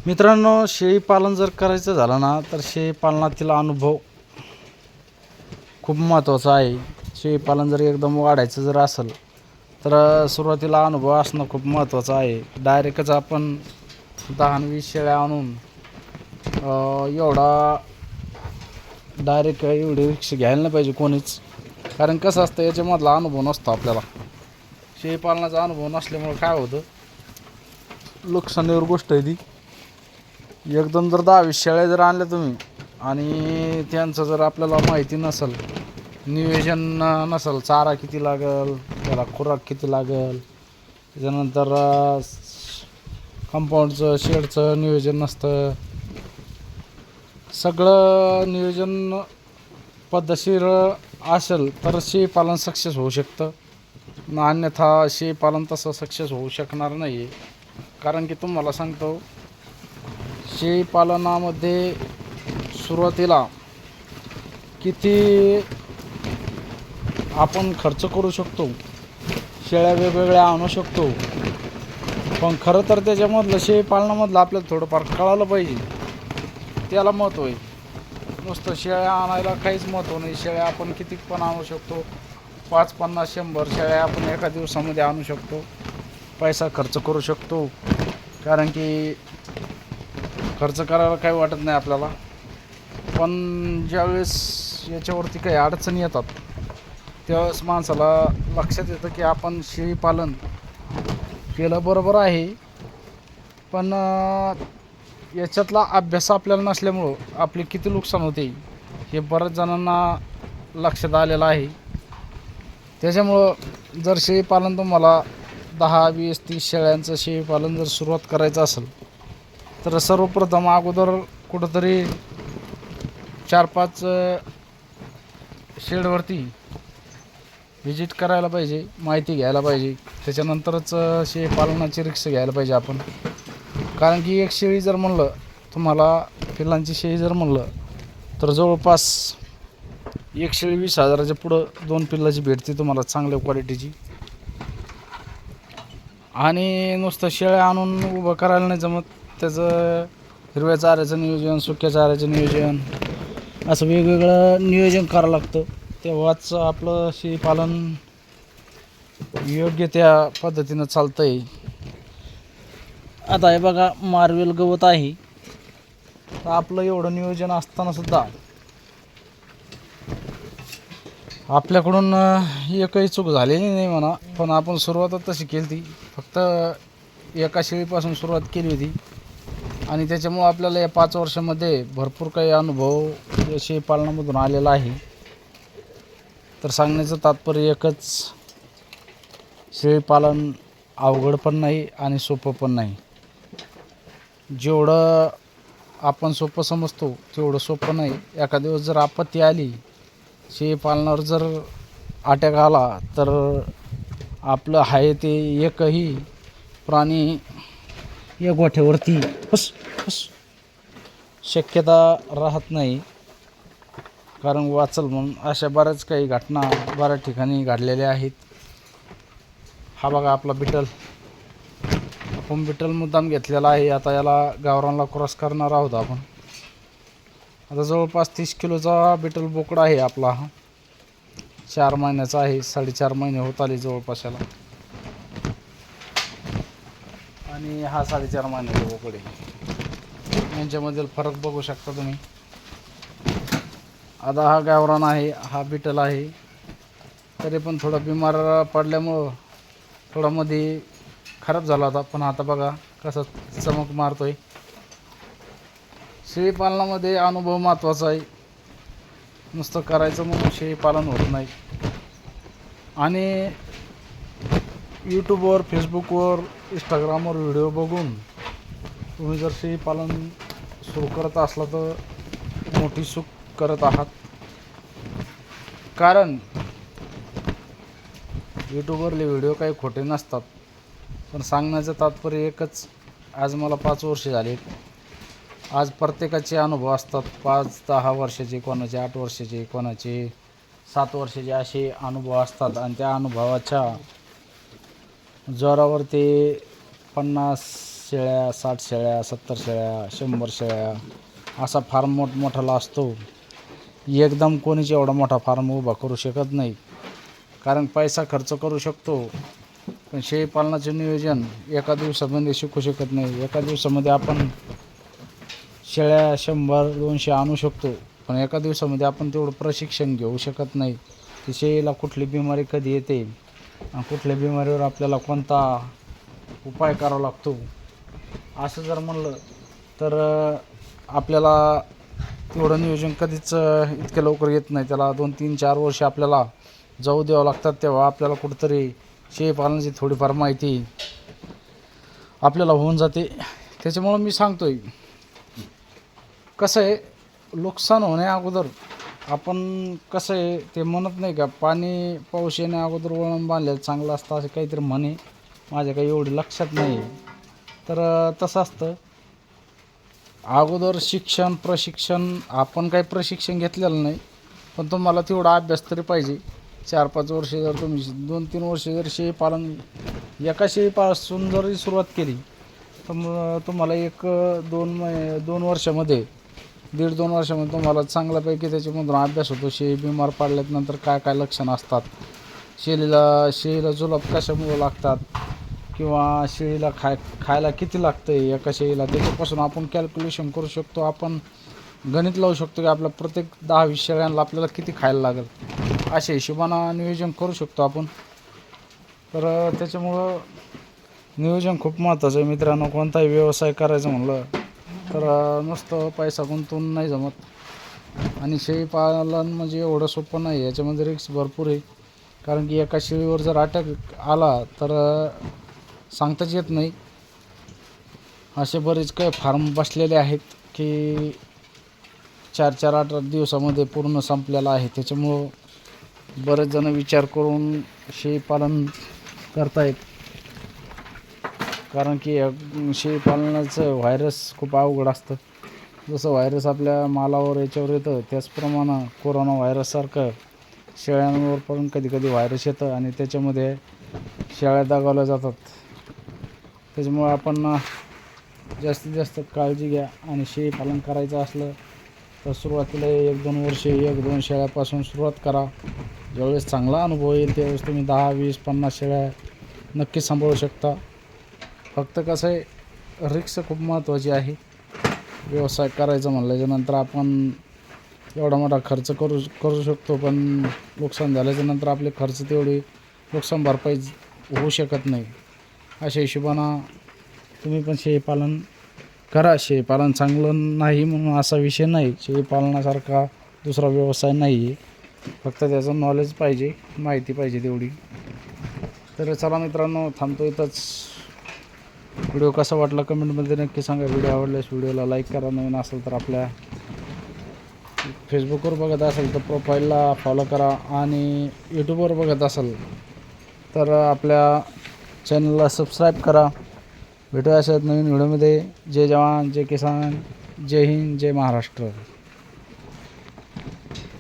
मित्रांनो, शेळी पालन जर करायचं झालं ना तर शेळी पालनातील अनुभव खूप महत्त्वाचा आहे. शेळी पालन जर एकदम वाढायचं जर असेल तर सुरुवातीला अनुभव असणं खूप महत्त्वाचं आहे. डायरेक्टच आपण 10-20 शेळ्या आणून एवढा डायरेक्ट एवढे रिक्स घ्यायला नाही पाहिजे कोणीच. कारण कसं असतं, याच्यामधला अनुभव नसतो आपल्याला. शेळी पालनाचा अनुभव नसल्यामुळं काय होतं, नुकसानीवर गोष्ट आहे ती. एकदम जर 10-20 शेळ्या जर आणल्या तुम्ही आणि त्यांचं जर आपल्याला माहिती नसेल, नियोजन नसेल, चारा किती लागेल, त्याला खुराक किती लागेल, त्याच्यानंतर कंपाऊंडचं शेडचं नियोजन नसतं, सगळं नियोजन पद्धतशीर असेल तर शेळीपालन सक्सेस होऊ शकतं. अन्यथा शेळीपालन तसं सक्सेस होऊ शकणार नाही. कारण की तुम्हाला सांगतो, शेळीपालनामध्ये सुरुवातीला किती आपण खर्च करू शकतो, शेळ्या वेगवेगळ्या आणू शकतो, पण खरं तर त्याच्यामधलं शेळीपालनामधलं आपल्याला थोडंफार कळालं पाहिजे. त्याला महत्त्व आहे. नुसतं शेळ्या आणायला काहीच महत्त्व नाही. शेळ्या आपण किती पण आणू शकतो, 5, 50, 100 शेळ्या आपण एका दिवसामध्ये आणू शकतो, पैसा खर्च करू शकतो. कारण की खर्च करायला काही वाटत नाही आपल्याला. पण ज्यावेळेस याच्यावरती काही अडचणी येतात त्यावेळेस माणसाला लक्षात येतं की आपण शेळीपालन केलं बरोबर आहे, पण याच्यातला अभ्यास आपल्याला नसल्यामुळं आपले किती नुकसान होते हे बऱ्याच जणांना लक्षात आलेलं आहे. त्याच्यामुळं जर शेळीपालन तुम्हाला 10, 20, 30 शेळ्यांचं शेळीपालन जर सुरुवात करायचं असेल तर सर्वप्रथम अगोदर कुठंतरी 4-5 शेडवरती व्हिजिट करायला पाहिजे, माहिती घ्यायला पाहिजे. त्याच्यानंतरच शेळीपालनाची रिस्क घ्यायला पाहिजे आपण. कारण की एक शेळी जर म्हणलं तुम्हाला, पिल्लांची शेळी जर म्हणलं तर जवळपास एक शेळी 20,000च्या पुढं 2 पिल्लाची भेटते तुम्हाला चांगल्या क्वालिटीची. आणि नुसतं शेळ्या आणून उभं करायला नाही जमत. त्याचं हिरव्या चाऱ्याचं नियोजन, सुक्या चाऱ्याचं नियोजन, असं वेगवेगळं नियोजन करावं लागतं. तेव्हाच आपलं शेळीपालन योग्य त्या पद्धतीनं चालतं आहे. आता हे बघा, मार्वेल गवत आहे, तर आपलं एवढं नियोजन असतानासुद्धा आपल्याकडून एकही चूक झालेली नाही म्हणा. पण आपण सुरुवातच तशी केली ती, फक्त एका शेळीपासून सुरुवात केली होती आणि त्याच्यामुळं आपल्याला या 5 वर्षामध्ये भरपूर काही अनुभव या शेळीपालनामधून आलेला आहे. तर सांगण्याचं तात्पर्य एकच, शेळीपालन अवघड पण नाही आणि सोपं पण नाही. जेवढं आपण सोपं समजतो तेवढं सोपं नाही. एका दिवस जर आपत्ती आली, शेळीपालनावर जर अटॅक आला, तर आपलं आहे ते एकही प्राणी या गोठ्यावरती शक्यता राहत नाही. कारण वाचल म्हणून अशा बऱ्याच काही घटना बऱ्याच ठिकाणी घडलेल्या आहेत. हा बघा आपला बिटल, आपण बिटल मुद्दाम घेतलेला आहे. आता याला गावरानला क्रॉस करणार आहोत आपण. आता जवळपास 30 किलोचा बिटल बोकडा आहे आपला. हा 4 महिन्याचा आहे, 4.5 महिने होत आले जवळपास याला. आणि हा 4.5 महिन्याचा बोकड आहे. यांच्यामधील फरक बघू शकता तुम्ही. आता हा गावरान आहे, हा बिटल आहे. तरी पण थोडा बिमार पडल्यामुळं थोडा मध्ये खराब झाला होता, पण आता बघा कसा चमक मारतोय. शेळीपालनामध्ये अनुभव महत्त्वाचा आहे. नुसतं करायचं म्हणून शेळीपालन होत नाही. आणि यूट्यूबवर, फेसबुकवर, इंस्टाग्रामवर व्हिडिओ बघून तुम्ही जर शेळीपालन सुरू करत असला तर मोठी चूक करत आहात. कारण यूट्यूबवरले व्हिडिओ काही खोटे नसतात. पण सांगण्याचं तात्पर्य एकच, आज मला 5 वर्ष झाले. आज प्रत्येकाचे अनुभव असतात. 5-10 वर्षाचे, कोणाचे 8 वर्षाचे, कोणाचे 7 वर्षाचे, असे अनुभव असतात. आणि त्या अनुभवाच्या जोरावर ते 50 शेळ्या, 60 शेळ्या, 70 शेळ्या, 100 शेळ्या असा फार्म मोठमोठाला असतो. एकदम कोणीच एवढा मोठा फार्म उभा करू शकत नाही, कारण पैसा खर्च करू शकतो, पण शेळीपालनाचे नियोजन एका दिवसामध्ये शिकू शकत नाही. एका दिवसामध्ये आपण शेळ्या 100-200 आणू शकतो, पण एका दिवसामध्ये आपण तेवढं प्रशिक्षण घेऊ शकत नाही की शेळीला कुठली बिमारी कधी येते आणि कुठल्या बिमारीवर आपल्याला कोणता उपाय करावा लागतो. असं जर म्हणलं तर आपल्याला तेवढं नियोजन कधीच इतक्या लवकर येत नाही. त्याला 2-3-4 वर्ष आपल्याला जाऊ द्यावं लागतात. तेव्हा आपल्याला कुठंतरी शेळीपालनाची थोडीफार माहिती आपल्याला होऊन जाते. त्याच्यामुळं मी सांगतोय, कसं आहे, नुकसान होण्या अगोदर आपण कसं आहे ते म्हणत नाही का, पाणी पाऊस येण्या अगोदर वळण बांधलेलं चांगलं असतं असं काहीतरी म्हणे, माझ्या काही एवढी लक्षात नाही. तर तसं असतं. अगोदर प्रशिक्षण आपण काही प्रशिक्षण घेतलेलं नाही, पण तुम्हाला तेवढा अभ्यास तरी पाहिजे. 4-5 वर्ष जर तुम्ही 2-3 वर्ष जर शेळीपालन एका शेळीपासून जरी सुरुवात केली तर तुम्हाला 1-2 वर्षामध्ये 1.5-2 वर्षामध्ये तुम्हाला चांगल्यापैकी त्याच्यामधून अभ्यास होतो. शेळी बिमार पडल्यानंतर काय काय लक्षणं असतात, शेळीला जुलाब कशामुळे लागतात, किंवा शेळीला खायला किती लागतं आहे एका शेळीला, त्याच्यापासून आपण कॅल्क्युलेशन करू शकतो. आपण गणित लावू शकतो की आपल्या प्रत्येक 10-20 शेळ्यांना आपल्याला किती खायला लागेल, अशा हिशोबानं नियोजन करू शकतो आपण. तर त्याच्यामुळं नियोजन खूप महत्त्वाचं आहे मित्रांनो. कोणताही व्यवसाय करायचं म्हणलं तर नुसतं पैसा गुंतवून नाही जमत, आणि शेळीपालन म्हणजे एवढं सोपं नाही. याच्यामध्ये रिस्क भरपूर आहे, कारण की एका शेळीवर जर अटॅक आला तर सांगताच येत नाही. असे बरेच काही फार्म बसलेले आहेत की 4-8 दिवसामध्ये पूर्ण संपलेला आहे. त्याच्यामुळं बरेच जण विचार करून शेळीपालन करतायत, कारण की शेळीपालनाचं व्हायरस खूप अवघड असतं. जसं व्हायरस आपल्या मालावर याच्यावर येतं, त्याचप्रमाणे कोरोना व्हायरससारखं शेळ्यांवर पण कधी व्हायरस येतं आणि त्याच्यामध्ये शेळ्या दगावल्या जातात. त्याच्यामुळे आपण जास्तीत जास्त काळजी घ्या, आणि शेळीपालन करायचं असलं तर सुरुवातीला 1-2 वर्षे 1-2 शेळ्यापासून सुरुवात करा. ज्यावेळेस चांगला अनुभव येईल त्यावेळेस तुम्ही 10-20-50 शेळ्या नक्की सांभाळू शकता. फक्त कसं आहे, रिस्क खूप महत्त्वाची आहे. व्यवसाय करायचं म्हणल्याच्यानंतर आपण एवढा मोठा खर्च करू शकतो, पण नुकसान झाल्याच्यानंतर आपले खर्च तेवढी नुकसान भरपाई होऊ शकत नाही. अशा हिशोबानं तुम्ही पण शेळीपालन करा. शेळीपालन चांगलं नाही म्हणून असा विषय नाही, शेळीपालनासारखा दुसरा व्यवसाय नाही आहे. फक्त त्याचं नॉलेज पाहिजे, माहिती पाहिजे तेवढी. तर चला मित्रांनो, थांबतो इथंच. व्हिडिओ कसा वाटला कमेंटमध्ये नक्की सांगा. व्हिडिओ आवडल्यास व्हिडिओला लाईक करा. नवीन असेल तर आपल्या फेसबुकवर बघत असेल तर प्रोफाईलला फॉलो करा, आणि यूट्यूबवर बघत असेल तर आपल्या चॅनलला सबस्क्राईब करा. भेटूया अशाच नवीन व्हिडिओमध्ये. जय जवान, जय किसान, जय हिंद, जय महाराष्ट्र.